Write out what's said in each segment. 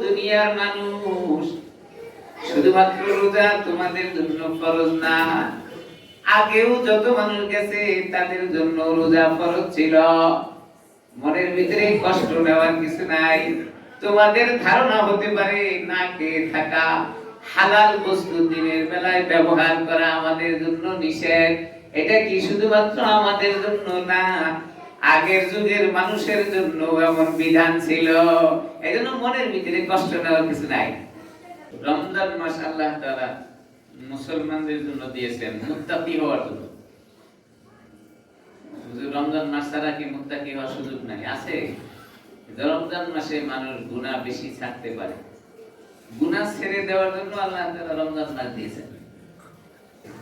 দুনিয়ার মানুষ, শুধুমাত্র রোজা তোমাদের জন্য ফরজ না, আগেও যত মানুষ গেছে তাদের জন্য রোজা ফরজ ছিল। মনের ভিতরে কষ্ট নেওয়ার কিছু নাই। তোমাদের ধারণা হতে পারে না খেয়ে থাকা, হালাল বস্তু দিনের বেলায় ব্যবহার করা আমাদের জন্য নিষেধ। এটা কি শুধুমাত্র আমাদের জন্য না, আগের যুগের মানুষের জন্য এমন বিধান ছিল। এজন্য মনের ভিতরে কষ্ট নেওয়ার কিছু নাই। রমজান মাস আল্লাহ তাআলা মুসলমানদের জন্য দিয়েছেন মুত্তাকি হওয়ার জন্য। রমজান মাস ছাড়া কি মুত্তাকি হওয়ার সুযোগ নাই? আছে। রমজান মাসে মানুষ গুনাহ বেশি ছাড়তে পারে। গুনাহ ছেড়ে দেওয়ার জন্য আল্লাহ তাআলা রমজান মাস দিয়েছেন।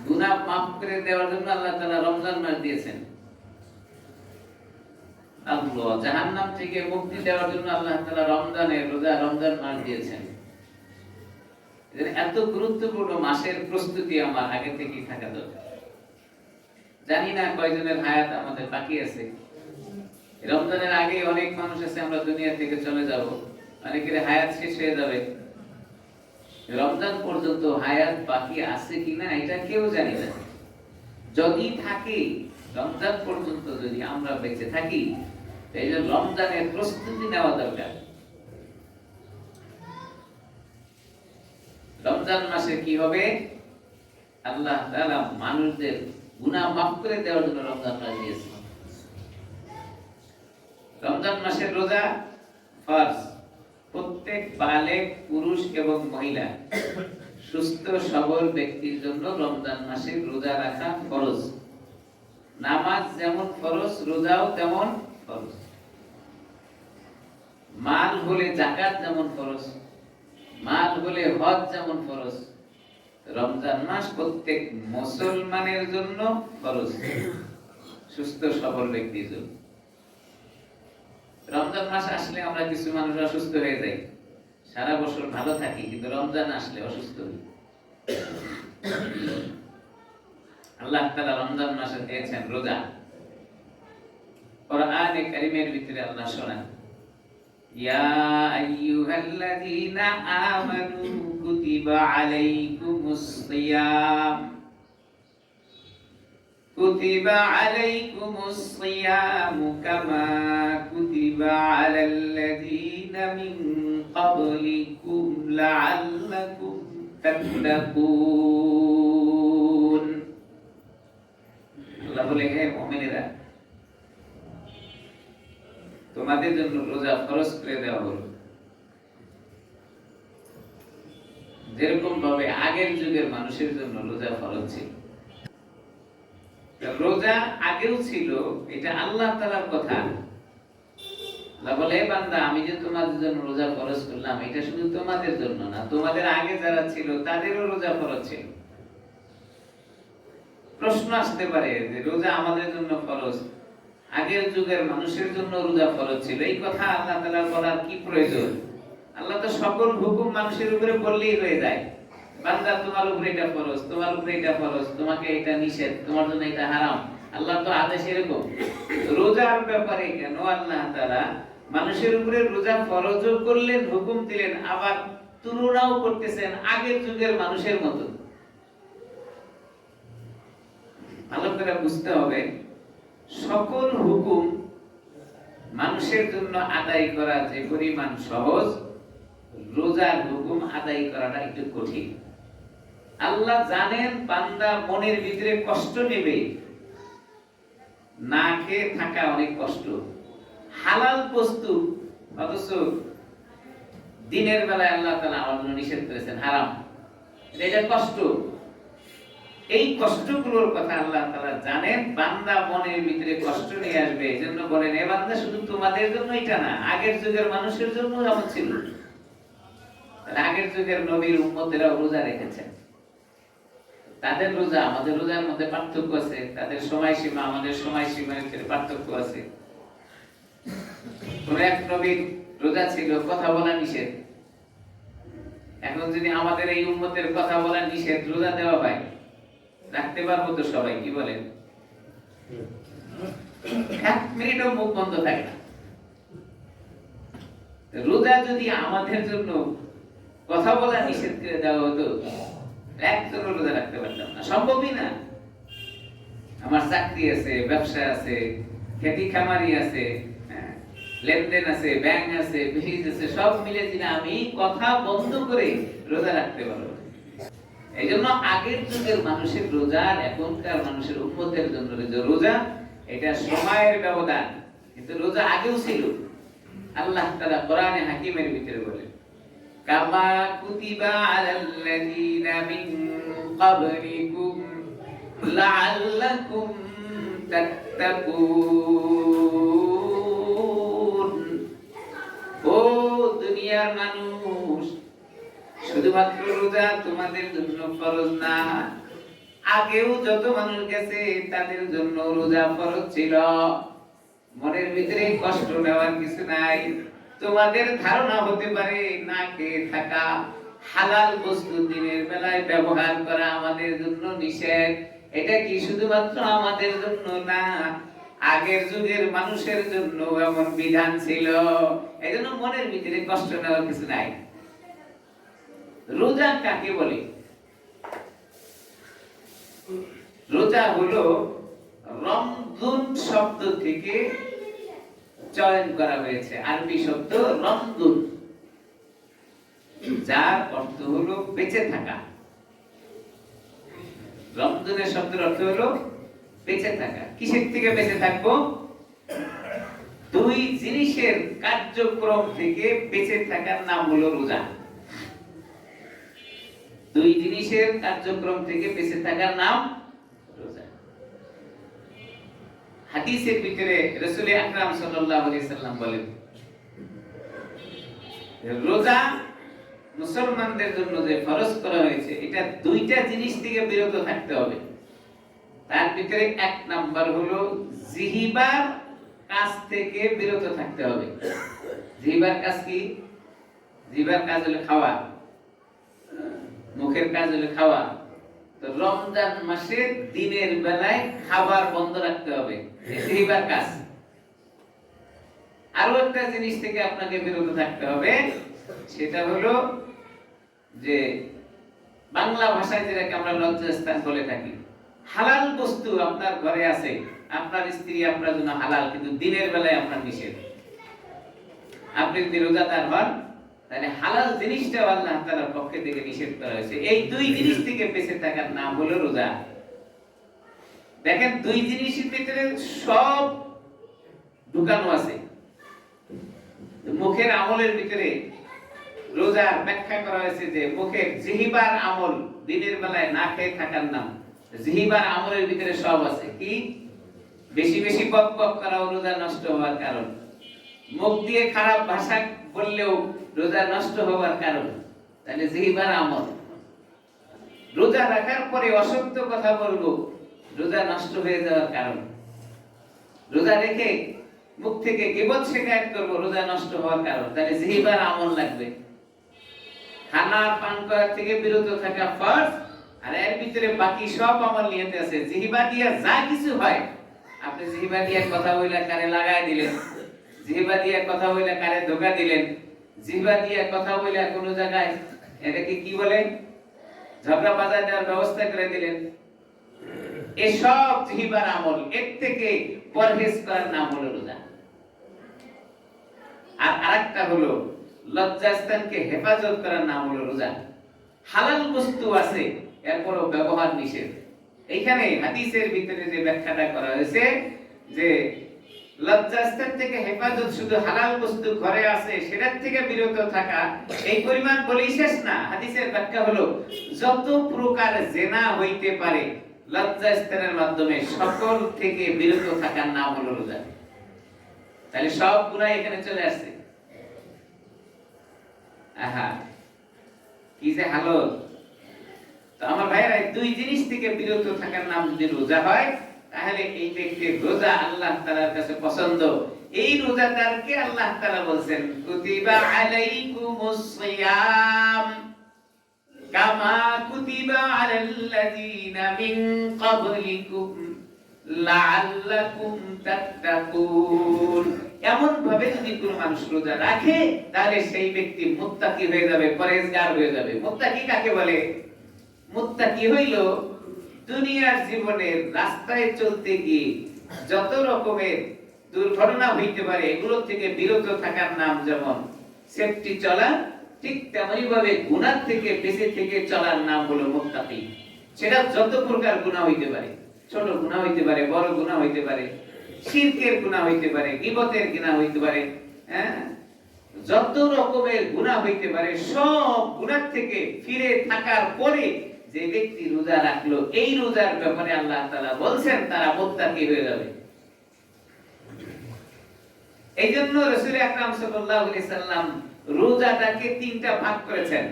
গুনাহ মাফ করে দেওয়ার জন্য আল্লাহ তাআলা রমজান মাস দিয়েছেন। আল্লাহ জাহান্নাম থেকে মুক্তি দেওয়ার জন্য আল্লাহ তাআলা রমজানের রোজা, রমজান মাস দিয়েছেন। এত গুরুত্বপূর্ণ মাসের প্রস্তুতি আমার আগে থেকেই থাকা দরকার। জানি না কয়জনের হায়াত আমাদের বাকি আছে। রমজানের আগে অনেক মানুষ আছে আমরা দুনিয়া থেকে চলে যাব, অনেকের হায়াত শেষ হয়ে যাবে। রমজান পর্যন্ত হায়াত বাকি আছে কিনা এটা কেউ জানি না। যদি থাকে, রমজান পর্যন্ত যদি আমরা বেঁচে থাকি, তাহলে রমজানের প্রস্তুতি নেওয়া দরকার। রমজান মাসে কি হবে? আল্লাহ তাআলা মানুষদের গুনাহ মাফ করে দেওয়ার জন্য রমজান মাস দিয়েছেন। রমজান মাসের রোজা ফরজ। প্রত্যেক বালেগ পুরুষ এবং মহিলা সুস্থ সবল ব্যক্তির জন্য রমজান মাসে রোজা রাখা ফরজ। নামাজ যেমন ফরজ, রোজাও তেমন ফরজ। মাল হলে যাকাত যেমন ফরজ, মাল হলে হজ যেমন ফরজ, রমজান মাস প্রত্যেক মুসলমানের জন্য ফরজ, সুস্থ সবল ব্যক্তির জন্য। রমজান মাস আসলে আমরা কিছু মানুষ অসুস্থ হয়ে যাই, সারা বছর ভালো থাকি, কিন্তু রমজান আসলে অসুস্থ হই। আল্লাহ তাআলা রমজান মাসে দিয়েছেন রোজা। কোরআনে কারীমের ভিতরে আল্লাহ শোনান, ইয়া আইয়ুহাল্লাযীনা আমানু কুতিবা আলাইকুমুস সিয়াম কুতিবা আলাইকুমুস সিয়ামু কামা কুতিবা আলাল্লাযীনা মিন ক্বাবলিকুম লাআল্লাকুম তাত্তাকুন। আল্লাহ বলে, হে মুমিনেরা, তোমাদের জন্য রোজা ফরজ করে দেওয়া হলো, যেরকম ভাবে আগের যুগের মানুষের জন্য রোজা ফরজ ছিল। রোজা আগেও ছিল, এটা আল্লাহ তাআলার কথা। আল্লাহ বলে, হে বান্দা, আমি যে তোমাদের জন্য রোজা ফরজ করলাম, এটা শুধু তোমাদের জন্য না, তোমাদের আগে যারা ছিল তাদেরও রোজা ফরজ ছিল। প্রশ্ন আসতে পারে যে রোজা আমাদের জন্য ফরজ, আগের যুগের মানুষের জন্য রোজা ফরজ ছিল, এই কথা আল্লাহ তাআলার বলার কি প্রয়োজন? আল্লাহ তো সকল হুকুম মানুষের উপরে বললেই হয়ে যায়। বান্দা, তোমার উপরে এটা ফরজ, তোমার উপরে এটা ফরজ, তোমাকে এটা নিষেধ, তোমার জন্য এটা হারাম। আল্লাহ তো আদেশ এরকম। রোজার ব্যাপারে কেন আল্লাহ তাআলা মানুষের উপরে রোজা ফরজও করলেন, হুকুম দিলেন, আবার তুলনাও করতেছেন আগের যুগের মানুষের মতো? ভালো করে বুঝতে হবে, সকল হুকুম মানুষের জন্য আদায় করা যে পরিমাণ সহজ, রোজার হুকুম আদায় করাটা একটু কঠিন। আল্লাহ জানেন বান্দা মনের ভিতরে কষ্ট নেবে, না খেয়ে থাকা অনেক কষ্ট, হালাল বস্তু, অথচ দিনের বেলায় আল্লাহ তাআলা আমার জন্য নিষেধ করেছেন হারাম, এটা কষ্ট। এই কষ্টগুলোর কথা আল্লাহ তাআলা জানেন, বান্দা মনের ভিতরে কষ্ট নিয়ে আসবে। এজন্য বলেন, হে বান্দা, শুধু তোমাদের জন্য এটা না, আগের যুগের মানুষের জন্য এমন ছিল। আগের যুগের নবীর উম্মতেরা রোজা রেখেছেন, তাদের রোজা আমাদের রোজার মধ্যে পার্থক্য আছে, তাদের সময়সীমা আমাদের সময়সীমার ভিতরে পার্থক্য আছে। কোন এক নবীর রোজা ছিল কথা বলা নিষেধ। এখন যদি আমাদের এই উম্মতের কথা বলা নিষেধ, রোজা দেওয়া হয়, রাখতে পারবো তো সবাই? কি বলেন? এক মিনিটও মুখ বন্ধ থাকে না। রোজা যদি আমাদের জন্য কথা বলা নিষেধ করে দেওয়া হতো, একজন রোজা রাখতে পারতাম না, সম্ভবই না। আমার চাকরি আছে, ব্যবসা আছে, খেতি খামারি আছে, লেনদেন আছে, ব্যাংক আছে, বিজনেস আছে, সব মিলে যদি আমি কথা বন্ধ করে রোজা রাখতে পারবো। এই জন্য আগের যুগের মানুষের রোজা এখনকার মানুষের উম্মতের জন্য রোজা এটা সময়ের ব্যবধান, কিন্তু রোজা আগেও ছিল। আল্লাহ তাআলা কোরআনে হাকিমের ভিতরে বলেন, কামা কুতিবা আলাল্লাযীনা মিন ক্বাবলিকুম লাআল্লাকুম তাত্তাকুন। ও দুনিয়ার মানুষ, শুধুমাত্র রোজা তোমাদের জন্য ফরজ না, আগেও যত মানুষ গেছে তাদের জন্য রোজা ফরজ ছিল। মনের ভিতরে কষ্ট নেওয়ার কিছু নাই। তোমাদের ধারণা হতে পারে না খেয়ে থাকা, হালাল বস্তু দিনের বেলায় ব্যবহার করা আমাদের জন্য নিষেধ। এটা কি শুধুমাত্র আমাদের জন্য না, আগের যুগের মানুষের জন্য এমন বিধান ছিল। এজন্য মনের ভিতরে কষ্ট নেওয়ার কিছু নাই। রোজা কাকে বলে? রোজা হলো রমদুন শব্দ থেকে চয়ন করা হয়েছে, আরবি শব্দ রমদুন, যার অর্থ হলো বেঁচে থাকা। রমদুনের শব্দের অর্থ হলো বেঁচে থাকা। কিসের থেকে বেঁচে থাকবো? দুই জিনিসের কার্যক্রম থেকে বেঁচে থাকার নাম হলো রোজা। দুই জিনিসের কার্যক্রম থেকে বেঁচে থাকার নাম রোজা। হাদিসের ভিতরে রাসূল আকরাম সাল্লাল্লাহু আলাইহি সাল্লাম বলেন, রোজা মুসলমানদের জন্য যে ফরজ করা হয়েছে, এটা দুইটা জিনিস থেকে বিরত থাকতে হবে। তার ভিতরে এক নাম্বার হলো জিহ্বার কাজ থেকে বিরত থাকতে হবে। জিহ্বার কাজ কি? জিহ্বার কাজ হলো খাওয়া, মুখের কাজ হলো খাওয়া। তো রমজান মাসে দিনের বেলায় খাবার বন্ধ রাখতে হবে, জিহ্বার কাজ। আরো একটা জিনিস থেকে আপনাকে বিরত থাকতে হবে, সেটা হলো যে বাংলা ভাষায় যেটাকে আমরা লজ্জাস্থান বলে থাকি। হালাল বস্তু আপনার ঘরে আছে, আপনার স্ত্রী আপনার জন্য হালাল, কিন্তু দিনের বেলায় আপনার নিষেধ। আপনি যদি রোজাদার হন, তাহলে হালাল জিনিসটা আল্লাহ তাআলার পক্ষ থেকে নিষেধ করা হয়েছে। এই দুই জিনিস থেকে বেঁচে থাকার নাম হলো রোজা। দেখেন, দুই জিনিসের ভিতরে সব ঢুকানো আছে। মুখের আমলের ভিতরে রোজার ব্যাখ্যা করা হয়েছে যে মুখের জিহ্বার আমল, দিনের বেলায় না খেয়ে থাকার নাম। জিহ্বার আমলের ভিতরে সব আছে। কি? বেশি বেশি বক বক করা রোজা নষ্ট হওয়ার কারণ। মুখ দিয়ে খারাপ ভাষা বললেও রোজা নষ্ট হওয়ার কারণ। তাহলে জিহ্বার আমল। রোজা রাখার পরে অসত্য কথা বলবো, রোজা নষ্ট হয়ে যাওয়ার কারণ। রোজা রেখে মুখ থেকে গীবত শিকায়ত করবো, রোজা নষ্ট হওয়ার কারণ। তাহলে জিহ্বার আমল লাগবে। খানা পান করা থেকে বিরত থাকা ফরজ, আর এর ভিতরে বাকি সব আমল নিয়তে আছে। জিহ্বা দিয়ে যা কিছু হয়, আপনি জিহ্বা দিয়ে কথা বইলা কারে লাগায় দিলেন, জিহ্বা দিয়ে কথা বইলা কারে ধোকা দিলেন, জিহ্বা দিয়ে কথা বইলা কোন জায়গায় এটাকে কি বলে ঝগড়া বাজার দেওয়ার ব্যবস্থা করে দিলেন, এসব জিহ্বার আমল। এর থেকে পরহেজ করার নাম হলো রোজা। আর আরেকটা হলো লজ্জাস্থানকে হেফাজত করার নাম হলো রোজা। হালাল বস্তু আছে, এরপরও ব্যবহার নিষেধ। এইখানে হাদিসের ভিতরে যে ব্যাখ্যাটা করা হয়েছে যে লজ্জাস্থান থেকে হেফাজত শুধু হালাল বস্তু ঘরে আছে সেটার থেকে বিরত থাকা, এই পরিমাণ বলেই শেষ না। হাদিসের ব্যাখ্যা হলো যত প্রকার জেনা হইতে পারে লজ্জাস্থানের মাধ্যমে সকল থেকে বিরত থাকার নাম হলো রোজা। তাহলে সব গুনাহ এখানে চলে আসছে। আহা, কি যে হালত। তো আমার ভাইরা, দুই জিনিস থেকে বিরত থাকার নাম যদি রোজা হয়, তাহলে এই ব্যক্তির রোজা আল্লাহ তাআলার কাছে পছন্দ। এই রোজাদারকে আল্লাহ তাআলা বলেন, কুতিবা আলাইকুমুস সিয়াম কামা কুতিবা আলাল্লাযীনা মিন ক্বাবলিকুম লাআল্লাকুম তাত্তাকুন। এমন ভাবে যদি কোনো মানুষ রোজা রাখে তাহলে সেই ব্যক্তি মুত্তাকি হয়ে যাবে, পরহেজগার হয়ে যাবে। মুত্তাকি কাকে বলে? মুত্তাকি হইল দুনিয়ার জীবনের রাস্তায় চলতে গিয়ে যত রকমের দুর্ঘটনা হইতে পারে এগুলো থেকে বিরত থাকার নাম যেমন সেফটি চলা, ঠিক তেমনি ভাবে গুনাহ থেকে বেঁচে থেকে চলার নাম হলো মুত্তাকি। সেটা যত প্রকার গুনাহ হইতে পারে, ছোট গুনাহ হইতে পারে, বড় গুনাহ হইতে পারে, শিরকের গুনাহ হইতে পারে, গীবতের গুনাহ হইতে পারে, হ্যাঁ, যত রকমের গুনাহ হইতে পারে সব গুনাহ থেকে ফিরে থাকার পরে যে ব্যক্তি রোজা রাখলো, এই রোজার ব্যাপারে আল্লাহ তাআলা বলছেন তারা মুত্তাকি হয়ে যাবে। এই জন্য রাসূল আকরাম সাল্লাল্লাহু আলাইহি সাল্লাম রোজাটাকে তিনটা ভাগ করেছেন।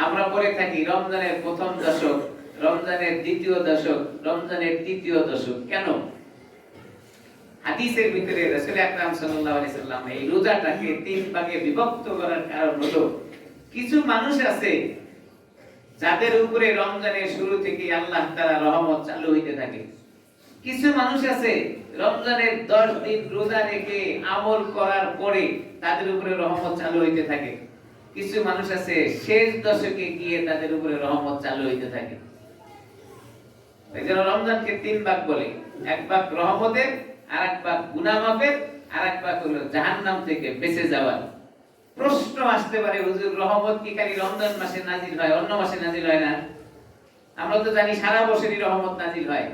আমরা পড়ে থাকি রমজানের প্রথম দশক, রমজানের দ্বিতীয় দশক, রমজানের তৃতীয় দশক। কেন? হাদিসের ভিতরে রাসূল আকরাম সাল্লাল্লাহু আলাইহি সাল্লাম এই রোজাটাকে তিন ভাগে বিভক্ত করার কারণ হলো কিছু মানুষ আছে যাদের উপরে রমজানের শুরু থেকে আল্লাহ তাআলা রহমত চালু হইতে থাকে। কিছু মানুষ আছে রমজানের 10 দিন রোজা রেখে আমল করার পরে তাদের উপরে রহমত চালু হইতে থাকে। কিছু মানুষ আছে শেষ দশকে গিয়ে তাদের উপরে রহমত চালু হইতে থাকে। এজন্য রমজানকে তিন ভাগ বলে, এক ভাগ রহমতের, আরেক ভাগ গুনাহ মাফের, আরেক ভাগ হলো জাহান্নাম থেকে বেঁচে যাওয়ার। প্রশ্ন আসতে পারে, হুজুর রহমত কি খালি রমজান মাসে নাজিল হয়, অন্য মাসে নাজিল হয় না? আমরা তো জানি সারা বছরই রহমত নাজিল হয়।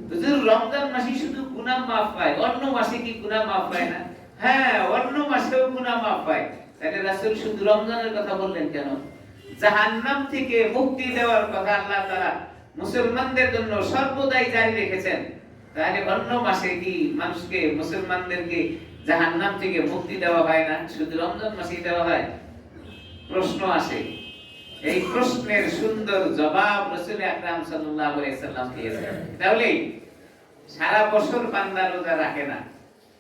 হুজুর রমজান মাসে শুধু গুনাহ মাফ হয়, অন্য মাসে কি গুনাহ মাফ হয় না? হ্যাঁ, অন্য মাসেও গুনাহ মাফ হয়। তাহলে রাসূল শুধু রমজানের কথা বললেন কেন? জাহান্নাম থেকে মুক্তি দেওয়ার কথা আল্লাহ তাআলা মুসলমানদের জন্য সর্বদাই জারি রেখেছেন। তাহলে অন্য মাসে কি মানুষকে, মুসলমানদেরকে জাহান্নাম থেকে মুক্তি দেওয়া হয় না? শুধু রমজান মাসেই দেওয়া হয়? প্রশ্ন আসে। এই প্রশ্নের সুন্দর জবাব রাসূল আকরাম সাল্লাল্লাহু আলাইহি সাল্লাম দিয়েছেন। তাহলে সারা বছর বান্দা রোজা রাখে না,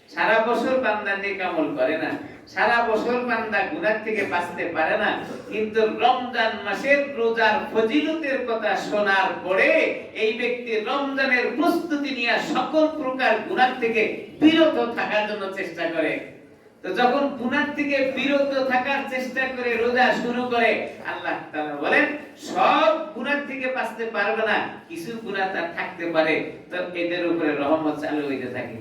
সারা বছর বান্দা নেক আমল করে না, সারা বছর বান্দা গুনাহ থেকে বাঁচতে পারে না, কিন্তু রমজান মাসের রোজার ফজিলতের কথা শোনার পরে এই ব্যক্তি রমজানের প্রস্তুতি নিয়ে সকল প্রকার গুনাহ থেকে বিরত থাকার জন্য চেষ্টা করে। তো যখন গুনাহ থেকে বিরত থাকার চেষ্টা করে রোজা শুরু করে, আল্লাহ তাআলা বলেন সব গুনাহ থেকে বাঁচতে পারবে না, কিছু গুনাহ তার থাকতে পারে, তো এদের উপরে রহমত চালু হইতে থাকে।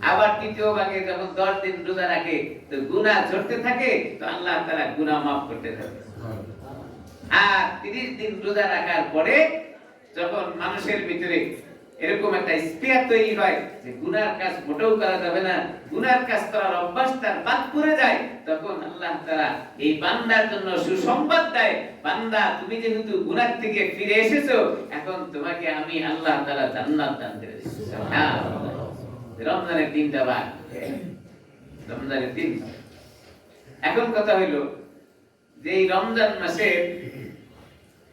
আবার তৃতীয় ভাগে যখন 10 দিন রোজা রাখে তো গুনাহ ঝরতে থাকে, তো আল্লাহ তাআলা গুনাহ maaf করতে থাকে। আর 30 দিন রোজা রাখার পরে যখন মানুষের ভিতরে এরকম একটা স্পৃহা তৈরি হয় যে গুনার কাজ মোটেও করা যাবে না, গুনার কাজ করার অভ্যাস তার বাদ পড়ে যায়, তখন আল্লাহ তাআলা এই বান্দার জন্য সুসংবাদ দেয়, বান্দা তুমি যেহেতু গুনাহ থেকে ফিরে এসেছো, এখন তোমাকে আমি আল্লাহ তাআলা জান্নাত দান করে দিচ্ছি। সুবহানাল্লাহ। রমজানের 3টা ভাগ, রমজানের 3 ভাগ। এখন কথা হইলো যে এই রমজান মাসে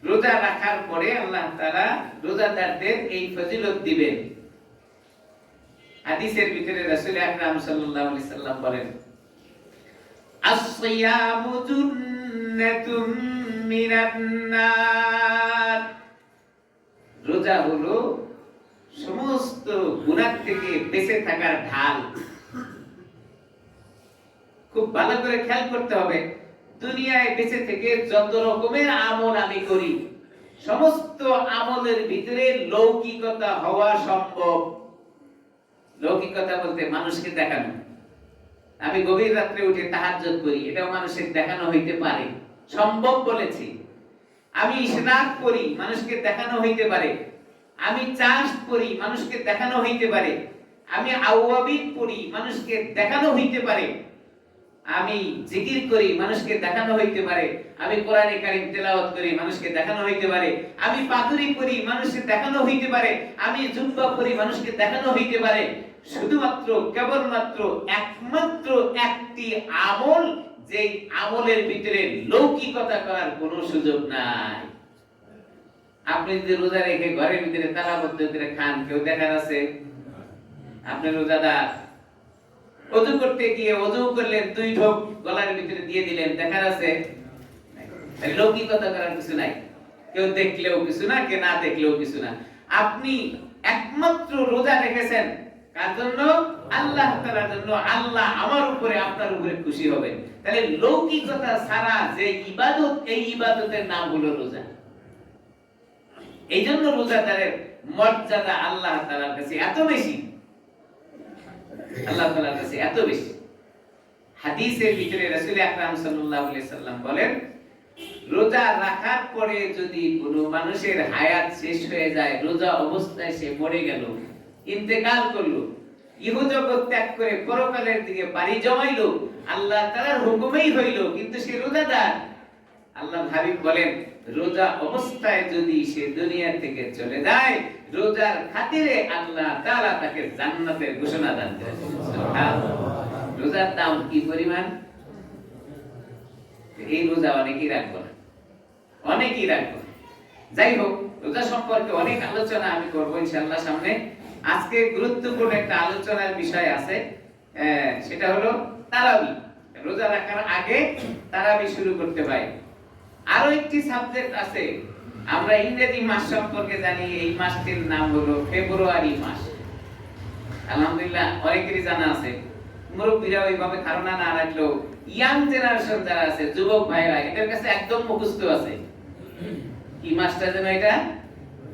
রোজা রাখার পরে আল্লাহ তাআলা রোজাদারদের এই ফজিলত দিবেন। হাদিসের ভিতরে রাসূল আকরাম সাল্লাল্লাহু আলাইহি সাল্লাম বলেন, আস-সিয়ামু জুন্নাতুম মিনান নার। রোজা হলো সমস্ত গুনাহ থেকে বেঁচে থাকার ঢাল। খুব ভালো করে খেয়াল করতে হবে, দুনিয়ায় বেঁচে থেকে যত রকমের আমল আমি করি, সমস্ত আমলের ভিতরে লৌকিকতা হওয়া সম্ভব। লৌকিকতা বলতে মানুষকে দেখানো। আমি গভীর রাত্রে উঠে তাহাজ্জুদ করি, এটাও মানুষের দেখানো হইতে পারে, সম্ভব বলেছি। আমি ইশরাক করি, মানুষকে দেখানো হইতে পারে। আমি চাষ করি, মানুষকে দেখানো হইতে পারে। আমি আওয়াবিদ পড়ি, মানুষকে দেখানো হইতে পারে। আমি জিকির করি, মানুষকে দেখানো হইতে পারে। আমি কোরআনে কারীম তেলাওয়াত করি, মানুষকে দেখানো হইতে পারে। আমি পাতুরি করি, মানুষকে দেখানো হইতে পারে। আমি জুব্বা করি, মানুষকে দেখানো হইতে পারে। শুধুমাত্র কেবলমাত্র একমাত্র একটি আমল, যেই আমলের ভিতরে লৌকিকতা করার কোনো সুযোগ নাই। আপনি যদি রোজা রেখে ঘরের ভিতরে তালাবদ্ধ করে খান, কেউ দেখার আছে? আপনি রোজাদার, ওযু করতে গিয়ে ওযু করলেন, 2 ঢোক গলার ভিতরে দিয়ে দিলেন, দেখার আছে? লৌকিকতা করার কিছু নাই। কেউ দেখলেও কিছু না, কে না দেখলেও কিছু না। আপনি একমাত্র রোজা রেখেছেন কার জন্য? আল্লাহ তাআলার জন্য। আল্লাহ আমার উপরে আপনার উপরে খুশি হবেন। তাহলে লৌকিকতা ছাড়া যে ইবাদত, এই ইবাদতের নাম হলো রোজা। এই জন্য রোজাদারের মর্যাদা আল্লাহ তাআলার কাছে এত বেশি, আল্লাহ তাআলার কাছে এত বেশি। হাদিসের ভিতরে রাসূল আকরাম সাল্লাল্লাহু আলাইহি সাল্লাম বলেন, রোজা রাখার পরে যদি কোনো মানুষের হায়াত শেষ হয়ে যায়, রোজা অবস্থায় সে মরে গেল, ইন্তেকাল করলো, ইহজগৎ ত্যাগ করে পরকালের দিকে পাড়ি জমাইলো, আল্লাহ তাআলার হুকুমেই হইল, কিন্তু সে রোজাদার। আল্লাহর হাবিব বলেন, রোজা অবস্থায় যদি সে দুনিয়া থেকে চলে যায়, রোজার খাতিরে আল্লাহ তাআলা তাকে জান্নাতের ঘোষণা দান করেন। সুবহানাল্লাহ। রোজার দাম কি পরিমাণ! এই রোজা অনেকেই রাখবো না, অনেকেই রাখবো। যাই হোক, রোজা সম্পর্কে অনেক আলোচনা আমি করবো ইনশাআল্লাহ সামনে। আজকে গুরুত্বপূর্ণ একটা আলোচনার বিষয় আছে, সেটা হলো তারাবি। রোজা রাখার আগে তারাবি শুরু করতে হয়। আরো একটি সাবজেক্ট আছে, আমরা ইংরেজি মাস সম্পর্কে জানি, এই মাসটির নাম হলো ফেব্রুয়ারি মাস। আলহামদুলিল্লাহ অনেকেরই জানা আছে, মুরব্বীরা ওইভাবে ধারণা না রাখলেও ইয়াং জেনারেশন যারা আছে, যুবক ভাইরা, এদের কাছে একদম মুখস্থ আছে কি মাসটা যেন, এটা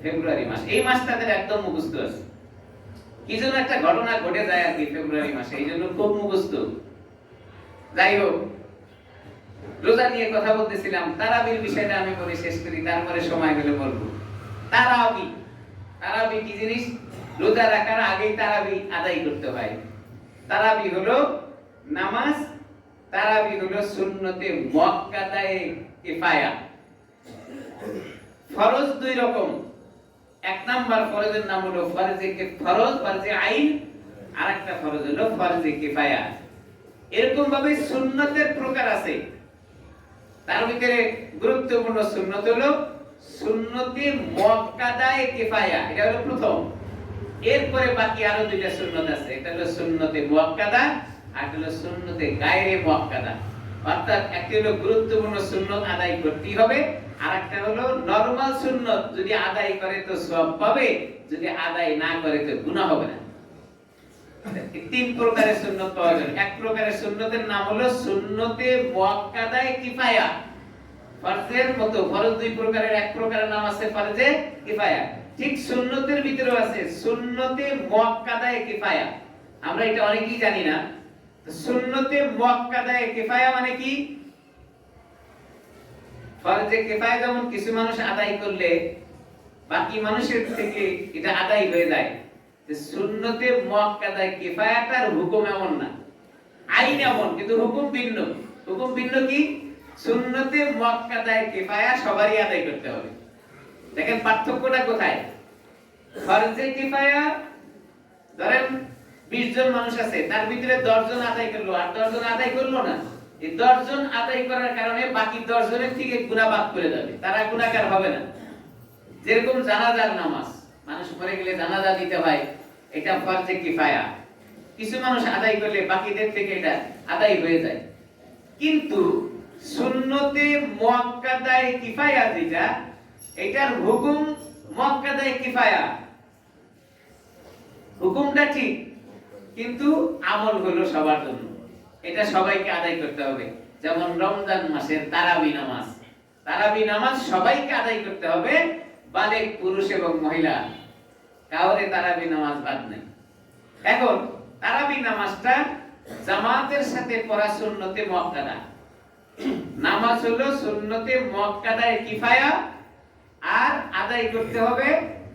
ফেব্রুয়ারি মাস। এই মাসটা একদম মুখস্থ আছে। কি যেন একটা ঘটনা ঘটে যায় আর কি ফেব্রুয়ারি মাসে, এই জন্য খুব মুখস্থ। যাই হোক, রোজা নিয়ে কথা বলতেছিলাম, তারাবির বিষয়টা আমি বলে শেষ করি, তারপরে সময় হলে বলবো। তারাবি, তারাবি কি জিনিস? রোজা রাখার আগেই তারাবি আদায় করতে হয়। তারাবি হলো নামাজ, তারাবি হলো সুন্নতে মুআক্কাদায়ে কিফায়া। ফরজ দুই রকম। এক নাম্বার ফরজের নাম হলো ফরজে ফরজ, ফরজে আইন, আর একটা ফরজ হলো ফরজে কিফায়া। এরকম ভাবে সুন্নতের প্রকার আছে। তার ভিতরে গুরুত্বপূর্ণ সুন্নত হলো সুন্নতে মুআক্কাদায়ে কিফায়া, এটা হলো প্রথম। এরপরে বাকি আরো দুইটা সুন্নত আছে, একটা হলো সুন্নতে মুআক্কাদা, আর একটা হলো সুন্নতে গায়রে মুআক্কাদা। অর্থাৎ একটা হলো গুরুত্বপূর্ণ সুন্নত আদায় করতেই হবে, আর একটা হলো নরমাল সুন্নত, যদি আদায় করে তো সওয়াব পাবে, যদি আদায় না করে তো গুনাহ হবে না। তিন প্রকারের সুন্নত পাওয়া যায়। এক প্রকারের সুন্নতের নাম হলো সুন্নতে মুআক্কাদায়ে কিফায়া। ফরজের মতো ফরজ দুই প্রকারের, এক প্রকারের নাম আছে ফরজে কিফায়া। ঠিক সুন্নতের ভিতরেও আছে সুন্নতে মুআক্কাদায়ে কিফায়া। আমরা এটা অনেকেই জানি না। সুন্নতে মুআক্কাদায়ে কিফায়া মানে কি? ফরজে কিফায়া যেমন কিছু মানুষ আদায় করলে বাকি মানুষের থেকে এটা আদায় হয়ে যায়, সুন্নতে মুআক্কাদায়ে কিফায়াটার হুকুম এমন না, আইন এমন, কিন্তু হুকুম ভিন্ন। হুকুম ভিন্ন কি? সুন্নতে মুআক্কাদায়ে কিফায়া সবারই আদায় করতে হবে। দেখেন পার্থক্যটা কোথায়? ফরজে কিফায়া, ধরেন 20 জন মানুষ আছে, তার ভিতরে 10 জন আদায় করলো আর 10 জন আদায় করলো না। এই 10 জন আদায় করার কারণে বাকি 10 জনের থেকে গুনাহ বাদ করে যাবে, তারা গুনাহগার হবে না। যেরকম জানাজার নামাজ, মানুষ মরে গেলে জানাজা দিতে হয়, এটা ফরজে কিফায়া। কিছু মানুষ আদায় করলে বাকিদের থেকে এটা আদায় হয়ে যায়। কিন্তু সুন্নতে মুআক্কাদায়ে কিফায়া যেটা, এটার হুকুম মুআক্কাদায়ে কিফায়া, হুকুমটা ঠিক, কিন্তু আমল হলো সবার জন্য, এটা সবাইকে আদায় করতে হবে। যেমন রমজান মাসের তারাবি নামাজ, তারাবি নামাজ সবাইকে আদায় করতে হবে, বালেগ পুরুষ এবং মহিলা, কাউরে তারাবি নামাজ বাদ নেই। এখন তারাবি নামাজটা জামাতের সাথে পড়া সুন্নতে মুআক্কাদা। নামাজ হলো সুন্নতে মুআক্কাদায়ে কিফায়া, আর আদায় করতে হবে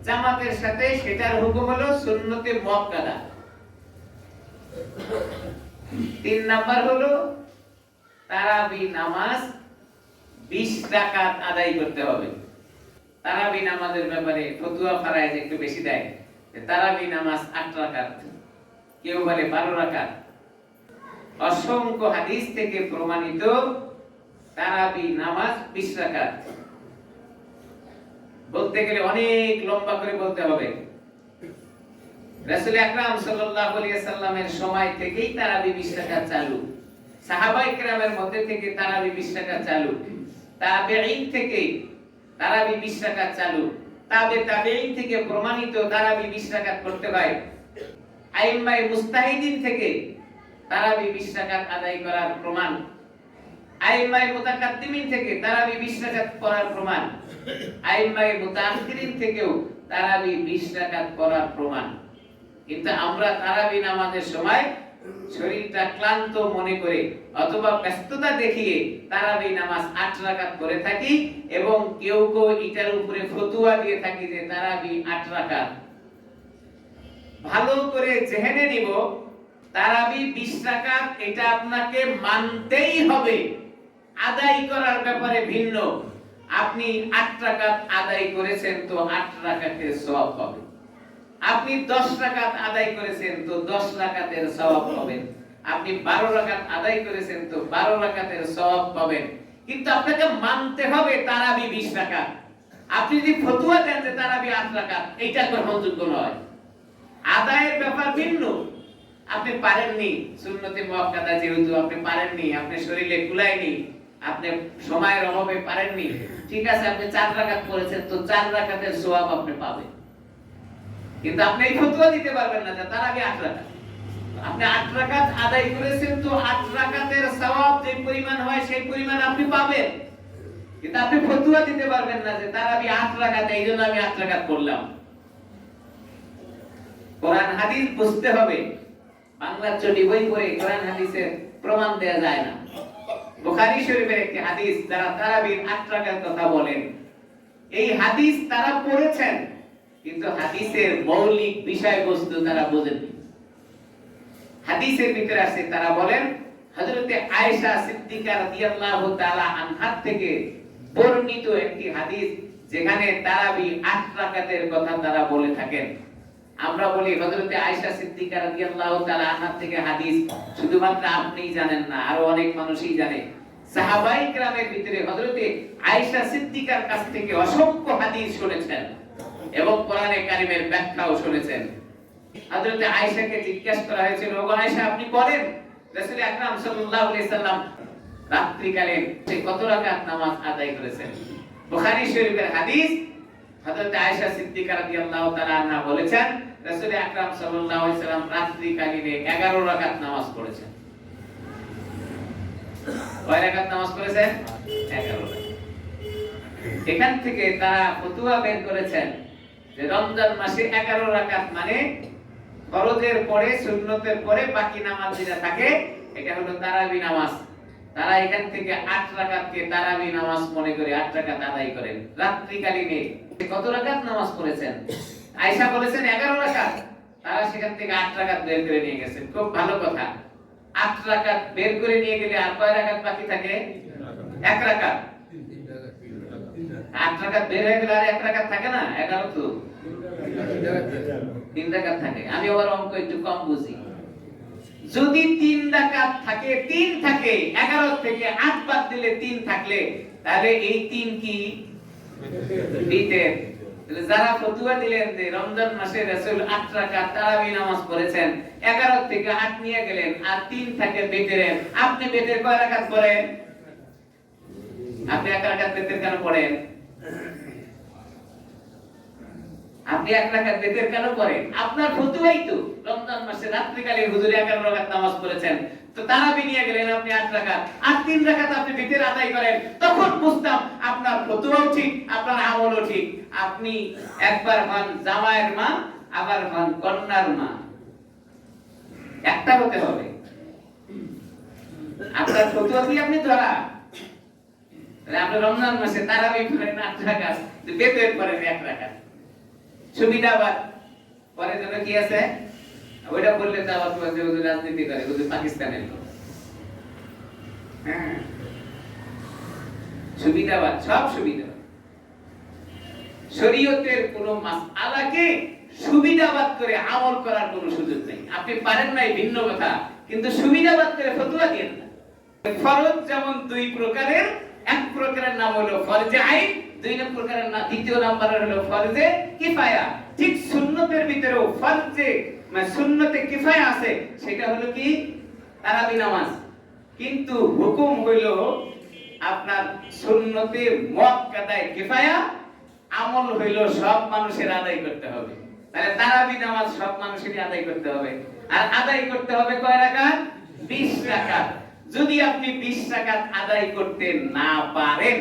জামাতের সাথে, সেটার হুকুম হলো সুন্নতে মুআক্কাদা। 3 নাম্বার হলো তারাবি নামাজ 20 রাকাত আদায় করতে হবে। তারাবি নামাজের ব্যাপারে ফতোয়া ফারায়েজ একটু বেশি দেয়। তারাবি নামাজ 8 রাকাত, কেউ বলে 12 রাকাত। অসংখ্য হাদিস থেকে প্রমাণিত তারাবি নামাজ 20 রাকাত। বলতে গেলে অনেক লম্বা করে বলতে হবে। রাসূল আকরাম সাল্লাল্লাহু আলাইহি ওয়াসাল্লামের সময় থেকেই তারাবি 20 রাকাত চালু। সাহাবায়ে কেরামের মধ্যে থেকে তারাবি 20 রাকাত চালু। তাবেঈন থেকে তারাবি 20 রাকাত চালু। তাবেঈন থেকে প্রমাণিত তারাবি 20 রাকাত করতে হয়। আইম্মায়ে মুস্তাহিদিন থেকে তারাবি 20 রাকাত আদায় করার প্রমাণ, আইম্মায়ে মুতাকাদ্দিমিন থেকে তারাবি 20 রাকাত পড়ার প্রমাণ, আইম্মায়ে মুতাআখিরিন থেকেও তারাবি 20 রাকাত পড়ার প্রমাণ। কিন্তু আমরা তারাবি নামাজের সময় শরীরটা ক্লান্ত মনে করে অথবা ব্যস্ততা দেখিয়ে তারাবি নামাজ 8 রাকাত করে থাকি, এবং কেউ কেউ এটার উপরে ফতোয়া দিয়ে থাকি যে তারাবি 8 রাকাত। ভালো করে জেনে নিব, তারাবি 20 রাকাত এটা আপনাকে মানতেই হবে, আদায় করার ব্যাপারে ভিন্ন। আপনি 8 রাকাত আদায় করেছেন তো 8 রাকাতের সওয়াব পাবেন, আপনি 10 রাকাত আদায় করেছেন তো 10 রাকাতের সওয়াব পাবেন, আপনি 12 রাকাত আদায় করেছেন তো 12 রাকাতের সওয়াব পাবেন। কিন্তু আপনাকে মানতে হবে তারাবি 20 রাকাত। আপনি যদি ফতোয়া দেন যে তারাবি 8 রাকাত, এইটা গ্রহণযোগ্য নয়। আদায়ের ব্যাপার ভিন্ন। আপনি পারেননি, সুন্নতে মুআক্কাদা যেহেতু আপনি পারেননি, আপনি শরীরে কুলায়নি, আপনি সময়ের অভাবে পারেননি, ঠিক আছে, আপনি 4 রাকাত পড়েছেন তো 4 রাকাতের সওয়াব আপনি পাবেন। কিন্তু আপনি এই ফতোয়া দিতে পারবেন না যে তারাবি 8 রাকাত। আপনি 8 রাকাত আদায় করেছেন তো 8 রাকাতের সওয়াব যে পরিমাণ হয় সেই পরিমাণ আপনি পাবেন। কিন্তু আপনি ফতোয়া দিতে পারবেন না যে তারাবি 8 রাকাত, এইজন্য আমি 8 রাকাত পড়লাম। কোরআন হাদিস বুঝতে হবে। বাংলা চটি বই পড়ে কোরআন হাদিসের প্রমাণ দেয়া যায় না। বুখারী শরীফের একটি হাদিস, যারা তারাবির 8 রাকাত কথা বলেন, এই হাদিস তারা পড়েছেন কিন্তু হাদিসের মৌলিক বিষয়বস্তু তারা বোঝেননি। হাদিসের ভিতরে আছে, তারা বলেন হযরতে আয়েশা সিদ্দিকা রাদিয়াল্লাহু তাআলা আনহা থেকে বর্ণিত একটি হাদিস, যেখানে তারাবি 8 রাকাতের কথা তারা বলে থাকেন। আমরা বলি হযরতে আয়েশা সিদ্দিকা রাদিয়াল্লাহু তাআলা আনহা থেকে হাদিস শুধুমাত্র আপনিই জানেন না, আরো অনেক মানুষই জানে। সাহাবায়ে কেরামের ভিতরে হযরতে আয়েশা সিদ্দিকার কাছ থেকে অসংখ্য হাদিস শুনেছেন এবং কোরআনে কারীমের ব্যাখ্যাও শুনেছেন। হযরতে আয়েশাকে জিজ্ঞাসা করা হয়েছিল, ওগো আয়েশা, আপনি বলেন রাসূল আকরাম সাল্লাল্লাহু আলাইহি সাল্লাম রাত্রিকালে কত রাকাত নামাজ আদায় করেছেন? বুখারী শরীফের হাদিস, হযরতে আয়েশা সিদ্দিকা রাদিয়াল্লাহু তাআলা আনহা বলেছেন রাসূল আকরাম সাল্লাল্লাহু আলাইহি সাল্লাম রাত্রিকালে 11 রাকাত নামাজ পড়েছেন। কয় রাকাত নামাজ পড়েছেন? 11 রাকাত। এখান থেকে তারা ফতোয়া বের করেছেন যে রমজান মাসে 11 রাকাত মানে ফরজের পরে, সুন্নতের পরে বাকি নামাজ যেটা থাকে এটা হলো তারাবি নামাজ। তারা এখান থেকে 8 রাকাতকে তারাবি নামাজ মনে করে 8 রাকাত আদায় করেন রাত্রিকালীনে। কত রাকাত নামাজ পড়েছেন? আয়েশা বলেছেন 11 রাকাত। তারা সেখান থেকে 8 রাকাত বের করে নিয়ে গেছেন। খুব ভালো কথা। 8 রাকাত বের করে নিয়ে গেলে আর কয় রাকাত বাকি থাকে? 1 রাকাত। 8 রাকাত বের হয়ে গেলে আর 1 রাকাত থাকে না? 11 তো 3 রাকাত থাকে। আমি আবার অঙ্ক একটু কম বুঝি। যদি 3 রাকাত থাকে, 3 থাকে, 11 থেকে 8 বাদ দিলে 3 থাকলে তাহলে এই 3 কি বিতের। তাহলে যারা ফতোয়া দিলেন যে রমজান মাসে রাসূল 8 রাকাত তারাবি নামাজ পড়েছেন, 11 থেকে 8 নিয়ে গেলেন আর 3 থাকে বিতের, আপনি বিতের কয় রাকাত পড়েন? আপনি 1 রাকাত বিতের কেন পড়েন? আপনি 1 রাকাত বিতের কেন পড়েন? আপনার ফতোয়াই তো রমজান মাসে রাত্রিকালে হুজুর 11 রাকাত নামাজ পড়েছেন, তো তারাবি নিয়ে গেলেন আপনি 8 রাকাত, আর 3 রাকাত আপনি বিতের আদায় করেন, তখন বুঝতাম আপনার ফতোয়াও ঠিক, আপনার আমলও ঠিক। আপনি একবার হন জামাইয়ের মা, আবার হন কন্যার মা, একটা হতে হবে। আপনার ফতোয়া কি আপনি ধরা? তাহলে আপনি রমজান মাসে তারাবি পড়েন 8 রাকাত, বিতের পড়েন 1 রাকাত। সুবিধাবাদ পরে জন্য কি আছে? ওইটা বললে তো আবার তোমার যে রাজনীতি করে, ওই পাকিস্তানের লোক। হ্যাঁ, সুবিধাবাদ, সব সুবিধা। শরীয়তের কোন মাসআলাকে সুবিধাবাদ করে আমল করার কোনো সুযোগ নেই। আপনি পারেন নাই ভিন্ন কথা, কিন্তু সুবিধাবাদ করে ফতোয়া দিয়েন না। ফরজ যেমন 2 প্রকারের, এক প্রকারের নাম হলো ফরজে আইন, 2 প্রকারের নাম, দ্বিতীয় নাম্বারের হলো ফরজে কিফায়া। ঠিক সুন্নতের ভিতরেও ফরজে মানে সুন্নতে কিফায়া আছে, সেটা হলো কি? তারাবি নামাজ। কিন্তু হুকুম হইল আপনার সুন্নতে মুআক্কাদায়ে কিফায়া, আমল হইল সব মানুষের আদায় করতে হবে। তাহলে তারাবি নামাজ সব মানুষেরই আদায় করতে হবে। আর আদায় করতে হবে কয় রাকাত? 20 রাকাত। যদি আপনি 20 রাকাত আদায় করতে না পারেন,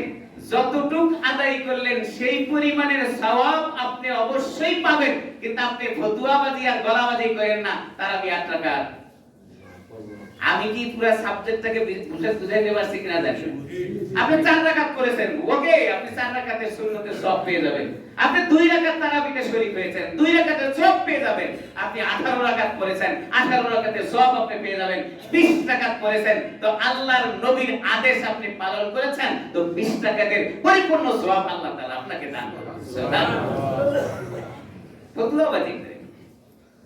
যতটুক আদায় করলেন সেই পরিমাণের সওয়াব আপনি অবশ্যই পাবেন, কিন্তু আপনি ফতুয়াবাজি আর গলাবাজি করেন না তারাবি 8 রাকাত। আমি কি পুরো সাবজেক্টটাকে বুঝাইতে পারছি কিনা জানেন? আপনি 4 রাকাত করেছেন, ওকে, আপনি 4 রাকাতের সুন্নতের সওয়াব পেয়ে যাবেন। আপনি 2 রাকাত তারাবিতে শরীক হয়েছেন, 2 রাকাতের সওয়াব পেয়ে যাবেন। আপনি 18 রাকাত করেছেন, 18 রাকাতের সওয়াব আপনি পেয়ে যাবেন। 20 রাকাত করেছেন, তো আল্লাহর নবীর আদেশ আপনি পালন করেছেন, তো 20 রাকাতের পরিপূর্ণ সওয়াব আল্লাহ তাআলা আপনাকে দান করবেন। সুবহানাল্লাহ। ফতুয়াবাজি করে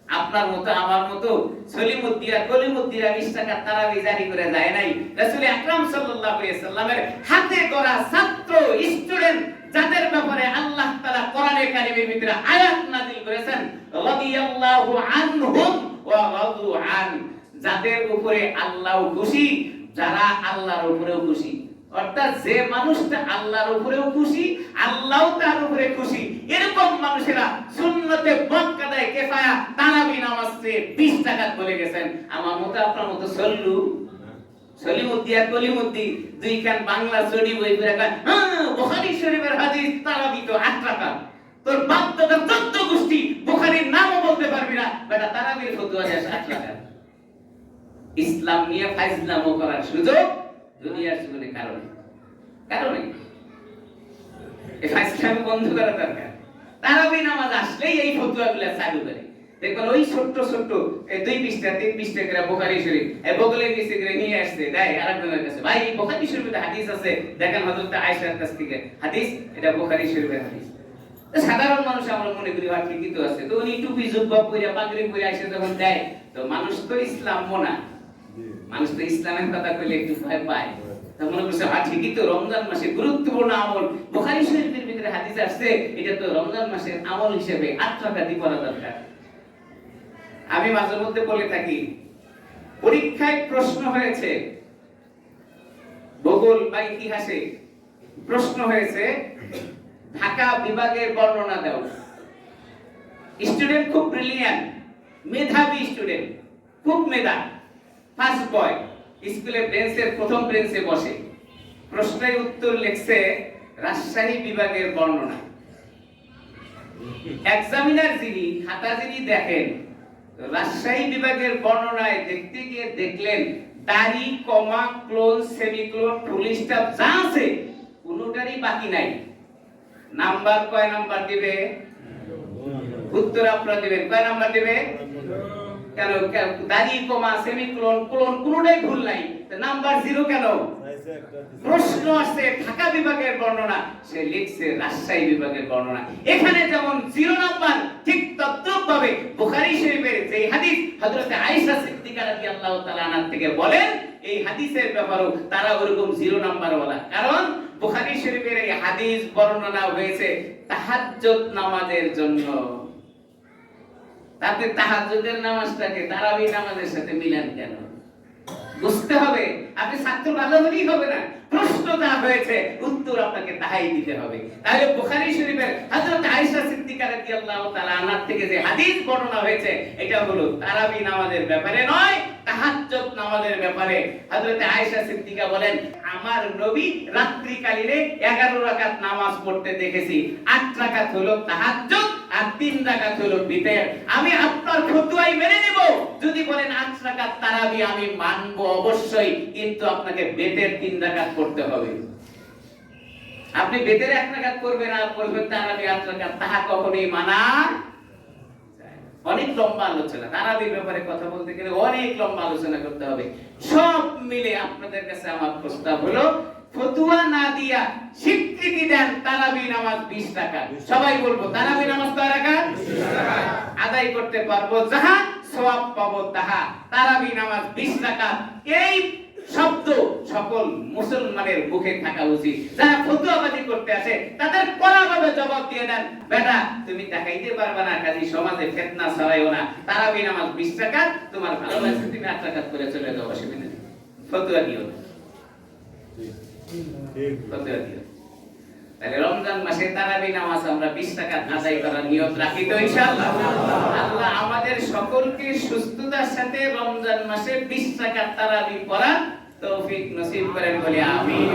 আপনার মতো আমার মতো সলিমুদ্দিরা কলিমুদ্দিরা 20 টাকা তারাবি জারি করে যায় নাই। রাসূল আকরাম সাল্লাল্লাহু আলাইহি সাল্লামের হাতে গড়া ছাত্র স্টুডেন্ট যাদের ব্যাপারে আল্লাহ তাআলা কোরআনে কারীমের ভিতরে আয়াত নাযিল করেছেন, রাদিয়াল্লাহু আনহুম ওয়া রাদু আন, যাদের উপরে আল্লাহ খুশি, যারা আল্লাহর উপরেও খুশি। অর্থাৎ যে মানুষটা আল্লাহর উপরেও খুশি, আল্লাহও তার উপরে খুশি, এরকম মানুষেরা সুন্নতে মুআক্কাদায়ে কিফায়া তারাবি নামাজে 20 রাকাত বলে গেছেন। আমার মতো আপনার মতো সলিমুদ্দি আর কলিমুদ্দি দুই কান বাংলা চড়ি বই করে কয়, হ্যাঁ বুখারী শরীফের হাদিস তারাবি তো 8 রাকাত। তোর বাপ দাদা 14 গোষ্ঠী বুখারীর নামও বলতে পারবি না, বেটা তারাবির ফতোয়া দেয় 8 রাকাত। ইসলাম নিয়ে ফাইজলামও করার সুযোগ দুনিয়ার জীবনে কারণে এই ফাইজলাম বন্ধ করা দরকার। তারাবি নামাজ আসলেই এই ফতোয়াগুলো চালু করে দেখবেন, ওই ছোট্ট এই 2 পৃষ্ঠা 3 পৃষ্ঠা করে বুখারী শরীফ এই বগলে নিচে করে নিয়ে আসছে, দেয় আরেকজনের কাছে, ভাই বুখারী শরীফে হাদিস আছে, দেখেন হযরত আয়েশার কাছ থেকে হাদিস, এটা বুখারী শরীফের হাদিস। তো সাধারণ মানুষ আমরা মনে করি আর ঠিকই তো আছে, তো উনি টুপি জুব্বা পরে পাগড়ি পরে আসে যখন দেয়, তো মানুষ তো ইসলাম মোনা, মানুষ তো ইসলামের কথা কইলে একটু ভয় পায়। তো মনে করছে হ্যাঁ ঠিকই তো, রমজান মাসে গুরুত্বপূর্ণ আমল, বুখারী শরীফের ভিতরে হাদিস আসছে, এটা তো রমজান মাসের আমল হিসেবে 8 রাকাত পড়া দরকার। আমি মাঝে মধ্যে বলে থাকি, পরীক্ষায় প্রশ্ন হয়েছে, ভূগোল বা ইতিহাসে প্রশ্ন হয়েছে, ঢাকা বিভাগের বর্ণনা দাও। স্টুডেন্ট খুব ব্রিলিয়ান্ট, মেধাবী স্টুডেন্ট, খুব মেধা, ফার্স্ট বয়, স্কুলে বেঞ্চের প্রথম বেঞ্চে বসে, প্রশ্নের উত্তর লিখছে রাজশাহী বিভাগের বর্ণনা। এক্সামিনার যিনি, খাতা যিনি দেখেন, রাজশাহী বিভাগের বর্ণনায় দেখতে গিয়ে দেখলেন দাড়ি, কমা, ক্লোন, সেমিক্লোন, ফুল স্টপ যা আছে কোনোটারই বাকি নাই। নাম্বার কয় নাম্বার দিবে? উত্তর আপনারা দিবেন, কয় নাম্বার দিবে? কেন দাড়ি, কমা, সেমিক্লোন, ক্লোন কোনোটাই ভুল নাই, নাম্বার 0 কেন? প্রশ্ন আছে ঢাকা বিভাগের বর্ণনা, সে লিখছে রাজশাহী বিভাগের বর্ণনা। এখানে যেমন 0 নাম্বার, ঠিক তদ্রূপভাবে বুখারী শরীফের যে হাদিস হযরত আয়েশা সিদ্দিকা রাদিয়াল্লাহু তাআলা আনহা থেকে বলেন, এই হাদিসের ব্যাপারেও তারা ওরকম 0 নাম্বার ওয়ালা। কারণ বুখারী শরীফের এই হাদিস বর্ণনা হয়েছে তাহাজ্জুদ নামাজের জন্য। তাতে তাহাজ্জুদের নামাজটাকে তারাবি নামাজের সাথে মিলান কেন? বুঝতে হবে। আপনি ছাত্র ভালো হলেই হবে না, প্রশ্ন যা হয়েছে উত্তর আপনাকে তাই দিতে হবে। তাহলে বুখারী শরীফের হযরত আয়েশা সিদ্দিকা রাদিয়াল্লাহু তাআলা আনহা থেকে যে হাদিস বর্ণনা হয়েছে, এটা হলো তারাবি নামাজের ব্যাপারে নয়, তাহাজ্জুদ নামাজের ব্যাপারে। হযরত আয়েশা সিদ্দিকা বলেন, আমার নবী রাত্রিকালীনে 11 রাকাত নামাজ পড়তে দেখেছি, 8 রাকাত হলো তাহাজ্জুদ আর 3 রাকাত হলো বিতর। আমি আপনার ফতোয়াই মেনে নেব, যদি বলেন 8 রাকাত তারাবি আমি মানব অবশ্যই, কিন্তু আপনাকে বেতের 3 রাকাত পড়তে হবে। আপনি বেতের 1 রাকাত করবেন আর পড়বেন তারাবি 8 রাকাত, তাহা কখনোই মানা যায় না। অনেক লম্বা আলোচনা, তারাবির ব্যাপারে কথা বলতে গেলে অনেক লম্বা আলোচনা করতে হবে। সব মিলে আপনাদের কাছে আমার প্রস্তাব হলো, ফতোয়া না দিয়া স্বীকৃতি দেন তারাবি নামাজ 20 রাকাত। সবাই বলবো তারাবি নামাজ কয় রাকাত? 20 রাকাত। আদায় করতে পারবো যাহা, সওয়াব পাবো তাহা। তারাবি নামাজ 20 রাকাত, এই শব্দ সকল মুসলমানের মুখে থাকা উচিত। যারা ফতোয়াবাজি করতে আসে তাদের কড়াভাবে জবাব দিয়ে দেন, বেটা তুমি দেখাইতে পারবে না, কাজী সমাজে ফিতনা ছড়াইও না, তারাবি নামাজ 20 রাকাত, তোমার ভালো লাগছে তুমি 8 রাকাত করে চলে যাও, অসুবিধা নেই। ফতোয়া দিও না, ফতোয়া দিও। তাহলে রমজান মাসে তারাবি নামাজ আমরা 20 রাকাত আদায় করার নিয়ত রাখি তো ইনশাআল্লাহ। আল্লাহ আমাদের সকলকে সুস্থতার সাথে রমজান মাসে 20 রাকাত তারাবি পড়ার তৌফিক নসিব করেন বলি আমিন।